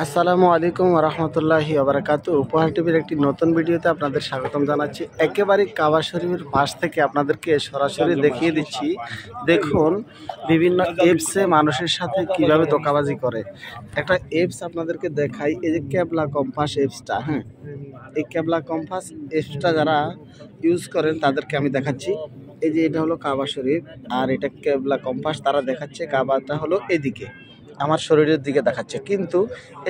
আসসালামু আলাইকুম রহমতুল্লাহি ওবারাকাতু। উপহার টিভির একটি নতুন ভিডিওতে আপনাদের স্বাগতম জানাচ্ছি। একেবারে কাবা শরীফের পাশ থেকে আপনাদেরকে সরাসরি দেখিয়ে দিচ্ছি। দেখুন বিভিন্ন অ্যাপসে মানুষের সাথে কিভাবে ধোঁকাবাজি করে। একটা অ্যাপস আপনাদেরকে দেখাই, এই যে ক্যাবলা কম্পাস অ্যাপসটা। হ্যাঁ, এই ক্যাবলা কম্পাস অ্যাপসটা যারা ইউজ করেন তাদেরকে আমি দেখাচ্ছি। এই যে এটা হলো কাবা শরীফ, আর এটা ক্যাবলা কম্পাস। তারা দেখাচ্ছে কাবাটা হলো এদিকে, আমার শরীরের দিকে দেখাচ্ছে, কিন্তু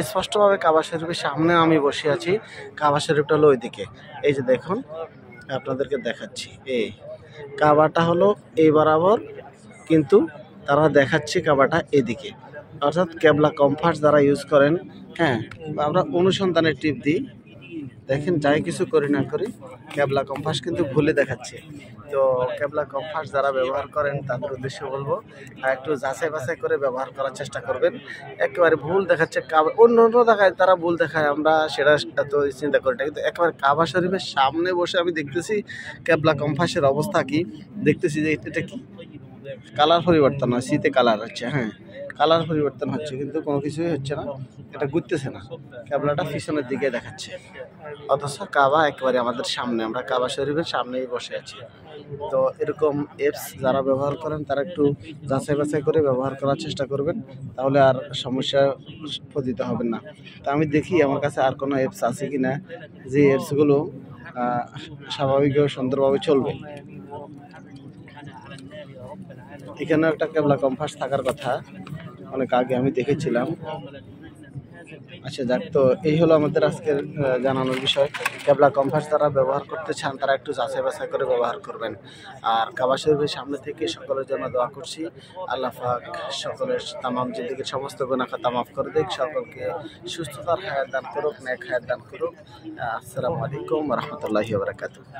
স্পষ্টভাবে কাবা শরীফের সামনে আমি বসে আছি। কাবা শরীফটা হলো ওইদিকে। এই যে দেখুন, আপনাদেরকে দেখাচ্ছি। এই কাবাটা হলো এই বরাবর, কিন্তু তারা দেখাচ্ছে কাবাটা এদিকে। অর্থাৎ ক্যাবলা কম্পাস যারা ইউজ করেন, হ্যাঁ, আমরা অনুসন্ধানের টিপ দিই, দেখেন যাই কিছু করি না করি ক্যাবলা কম্পাস কিন্তু ভুলে দেখাচ্ছে। তো ক্যাবলা কম্পাস যারা ব্যবহার করেন তাদের উদ্দেশ্যে বলবো, একটু যাচাই বাছাই করে ব্যবহার করার চেষ্টা করবেন। একেবারে ভুল দেখাচ্ছে, অন্য অন্য জায়গায় তারা ভুল দেখায়, আমরা সেটা এত চিন্তা করি না, কিন্তু একেবারে কাবা শরীফের সামনে বসে আমি দেখতেছি ক্যাবলা কম্পাসের অবস্থা কি। দেখতেছি যে এটা কি কালার পরিবর্তন হয়, শীতে কালার হচ্ছে। হ্যাঁ, কালার পরিবর্তন হচ্ছে, কিন্তু কোনো কিছুই হচ্ছে না, এটা ঘুরতেছে না, ক্যাবলাটা পিছনের দিকে দেখাচ্ছে। অথচ কাবা একেবারে আমাদের সামনে, আমরা কাবা শরীফের সামনেই বসে আছি। তো এরকম অ্যাপস যারা ব্যবহার করেন তারা একটু যাচাই বাছাই করে ব্যবহার করার চেষ্টা করবেন, তাহলে আর সমস্যা পতিত হবেন না। তা আমি দেখি আমার কাছে আর কোনো অ্যাপস আছে কি না, যে অ্যাপসগুলো স্বাভাবিকভাবে সুন্দরভাবে চলবে। এখানেও একটা ক্যাবলা কম্পাস থাকার কথা, অনেক আগে আমি দেখেছিলাম। আচ্ছা যাক, তো এই হলো আমাদের আজকের জানানোর বিষয়। ক্যাবলা কম্পাস যারা ব্যবহার করতে চান তারা একটু যাচাই বাছাই করে ব্যবহার করবেন। আর কাবা শরীফের সামনে থেকে সকলের জন্য দোয়া করছি, আল্লাহ পাক সকলের তামাম জিন্দেগির সমস্ত গুনাহ খাতা মাফ করে দিক, সকলকে সুস্থতার হায়াত দান করুক, নেক হায়াত দান করুক। আসসালামু আলাইকুম ওয়া রাহমাতুল্লাহি ওয়া বারাকাতুহু।